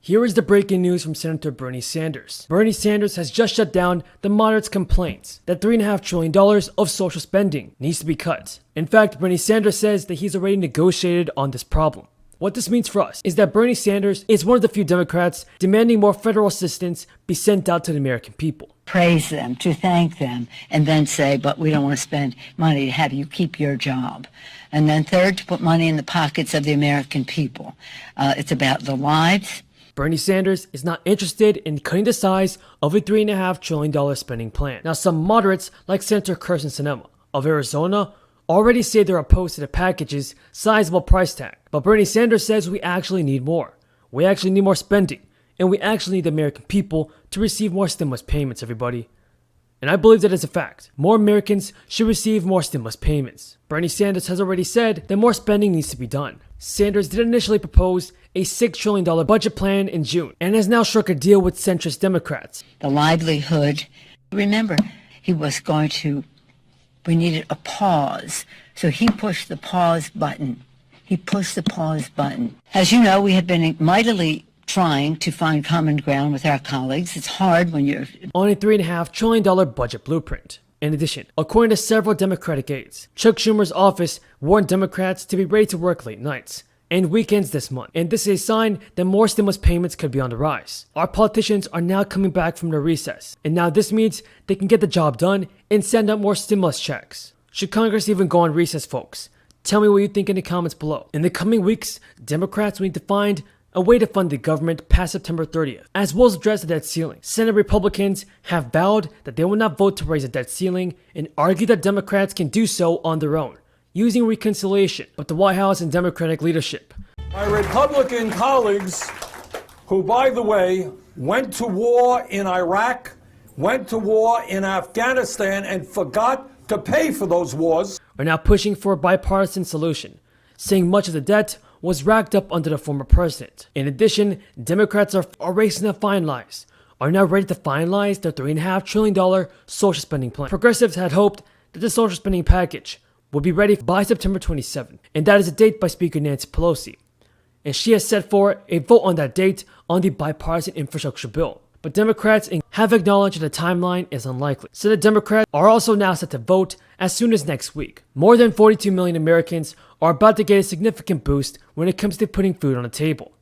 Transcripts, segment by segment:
Here is the breaking news from Senator Bernie Sanders. Bernie Sanders has just shut down the moderates' complaints that $3.5 trillion of social spending needs to be cut. In fact, Bernie Sanders says that he's already negotiated on this problem. What this means for us is that Bernie Sanders is one of the few Democrats demanding more federal assistance be sent out to the American people. Praise them, to thank them, and then say, but we don't want to spend money to have you keep your job. And then third, to put money in the pockets of the American people. It's about the lives. Bernie Sanders is not interested in cutting the size of a $3.5 trillion spending plan. Now, some moderates, like Senator Kyrsten Sinema of Arizona, already say they're opposed to the package's sizable price tag. But Bernie Sanders says we actually need more. We actually need more spending. And we actually need the American people to receive more stimulus payments, everybody. And I believe that is a fact. More Americans should receive more stimulus payments. Bernie Sanders has already said that more spending needs to be done. Sanders did initially propose a $6 trillion budget plan in June and has now struck a deal with centrist Democrats. The livelihood. Remember, we needed a pause. So he pushed the pause button. As you know, we have been mightily trying to find common ground with our colleagues. It's hard when you're on a $3.5 trillion budget blueprint. In addition, according to several Democratic aides, Chuck Schumer's office warned Democrats to be ready to work late nights and weekends this month. And this is a sign that more stimulus payments could be on the rise. Our politicians are now coming back from their recess. And now this means they can get the job done and send out more stimulus checks. Should Congress even go on recess, folks? Tell me what you think in the comments below. In the coming weeks, Democrats will need to find a way to fund the government past September 30th, as well as address the debt ceiling. Senate Republicans have vowed that they will not vote to raise the debt ceiling and argue that Democrats can do so on their own, using reconciliation. But the White House and Democratic leadership, my Republican colleagues, who, by the way, went to war in Iraq, went to war in Afghanistan, and forgot to pay for those wars, are now pushing for a bipartisan solution, saying much of the debt was racked up under the former president. In addition, Democrats are racing to are now ready to finalize their $3.5 trillion social spending plan. Progressives had hoped that the social spending package would be ready by September 27th, and that is a date by Speaker Nancy Pelosi. And she has set for a vote on that date on the bipartisan infrastructure bill. But Democrats have acknowledged that the timeline is unlikely. So the Democrats are also now set to vote as soon as next week. More than 42 million Americans are about to get a significant boost when it comes to putting food on the table.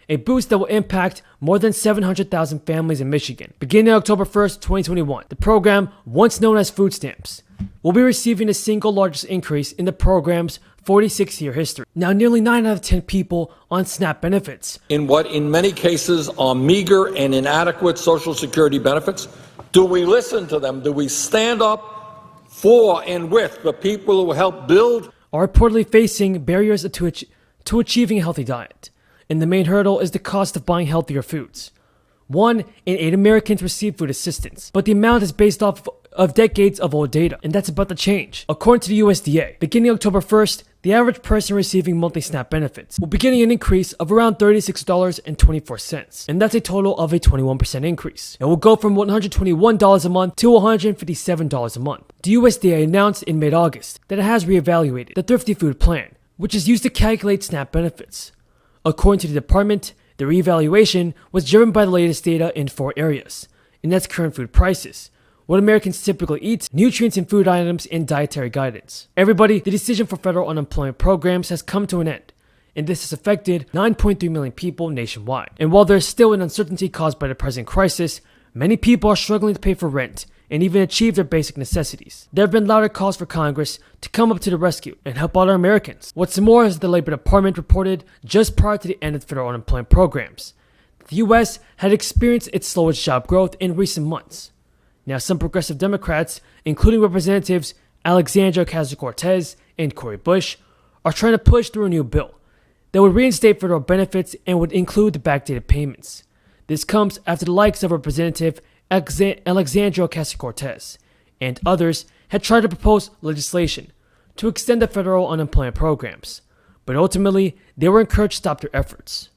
A boost that will impact more than 700,000 families in Michigan. Beginning October 1st, 2021, the program, once known as food stamps, will be receiving the single largest increase in the program's 46-year history. Now, nearly 9 out of 10 people on SNAP benefits, in what in many cases are meager and inadequate Social Security benefits. Do we listen to them? Do we stand up for and with the people who help build? Are reportedly facing barriers to achieving a healthy diet. And the main hurdle is the cost of buying healthier foods. 1 in 8 Americans receive food assistance, but the amount is based off of decades of old data, and that's about to change. According to the USDA, beginning October 1st, the average person receiving monthly SNAP benefits will be getting an increase of around $36.24, and that's a total of a 21% increase. It will go from $121 a month to $157 a month. The USDA announced in mid-August that it has reevaluated the Thrifty Food Plan, which is used to calculate SNAP benefits. According to the department, the reevaluation was driven by the latest data in 4 areas, and that's current food prices, what Americans typically eat, nutrients in food items, and dietary guidance. Everybody, the decision for federal unemployment programs has come to an end, and this has affected 9.3 million people nationwide. And while there's still an uncertainty caused by the present crisis, many people are struggling to pay for rent and even achieve their basic necessities. There have been louder calls for Congress to come up to the rescue and help out our Americans. What's more, as the Labor Department reported just prior to the end of federal unemployment programs, the U.S. had experienced its slowest job growth in recent months. Now, some progressive Democrats, including Representatives Alexandria Ocasio-Cortez and Cori Bush, are trying to push through a new bill that would reinstate federal benefits and would include the backdated payments. This comes after the likes of Representative Alexandria Ocasio-Cortez and others had tried to propose legislation to extend the federal unemployment programs, but ultimately they were encouraged to stop their efforts.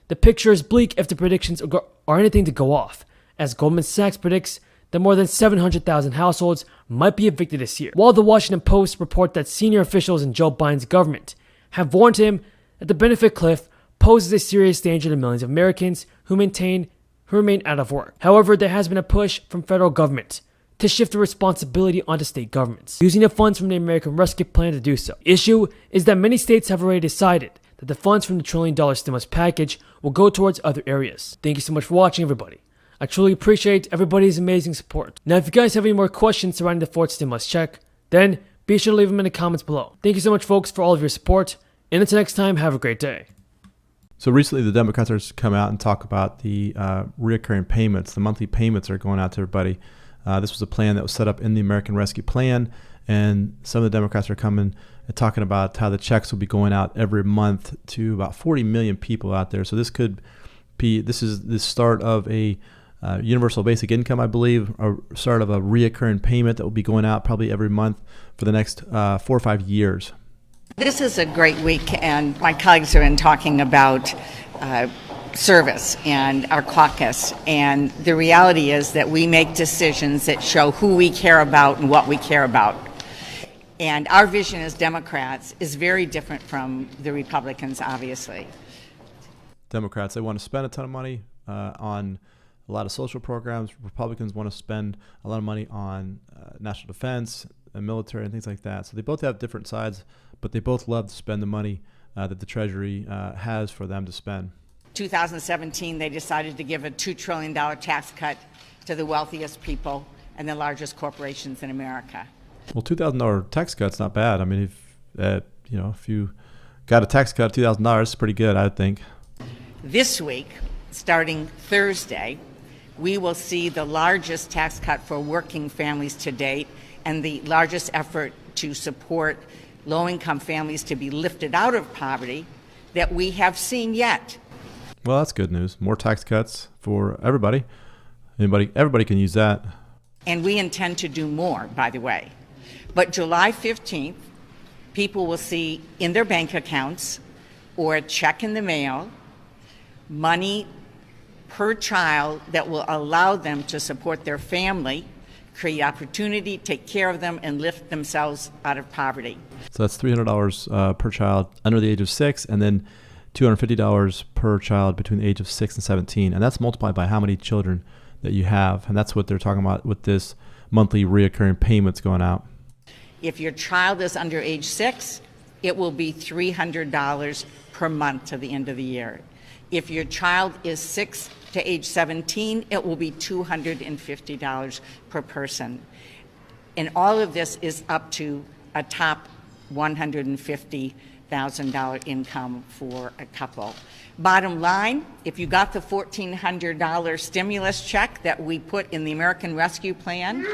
The picture is bleak if the predictions are anything to go off, as Goldman Sachs predicts that more than 700,000 households might be evicted this year, while the Washington Post report that senior officials in Joe Biden's government have warned him that the benefit cliff poses a serious danger to millions of Americans who remain out of work. However, there has been a push from federal government to shift the responsibility onto state governments, using the funds from the American Rescue Plan to do so. The issue is that many states have already decided that the funds from the $1 trillion stimulus package will go towards other areas. Thank you so much for watching, everybody. I truly appreciate everybody's amazing support. Now, if you guys have any more questions surrounding the fourth stimulus check, then be sure to leave them in the comments below. Thank you so much, folks, for all of your support, and until next time, have a great day. So recently, the Democrats are come out and talk about the reoccurring payments. The monthly payments are going out to everybody. This was a plan that was set up in the American Rescue Plan, and some of the Democrats are coming and talking about how the checks will be going out every month to about 40 million people out there. So this is the start of a universal basic income, I believe, or start of a reoccurring payment that will be going out probably every month for the next 4 or 5 years. This is a great week, and my colleagues have been talking about service and our caucus, and the reality is that we make decisions that show who we care about and what we care about. And our vision as Democrats is very different from the Republicans, obviously. Democrats, they want to spend a ton of money on a lot of social programs. Republicans want to spend a lot of money on national defense and military and things like that. So they both have different sides, but they both love to spend the money that the Treasury has for them to spend. 2017, they decided to give a $2 trillion tax cut to the wealthiest people and the largest corporations in America. Well, $2,000 tax cut's not bad. I mean, if you got a tax cut of $2,000, it's pretty good, I would think. This week, starting Thursday, we will see the largest tax cut for working families to date and the largest effort to support low-income families to be lifted out of poverty that we have seen yet. Well, that's good news. More tax cuts for everybody. Everybody can use that. And we intend to do more, by the way. But July 15th, people will see in their bank accounts or a check in the mail money per child that will allow them to support their family, create opportunity, take care of them, and lift themselves out of poverty. So that's $300 per child under the age of 6, and then $250 per child between the age of 6 and 17. And that's multiplied by how many children that you have. And that's what they're talking about with this monthly reoccurring payments going out. If your child is under age 6, it will be $300 per month to the end of the year. If your child is 6 to age 17, it will be $250 per person. And all of this is up to a top $150,000 income for a couple. Bottom line, if you got the $1,400 stimulus check that we put in the American Rescue Plan,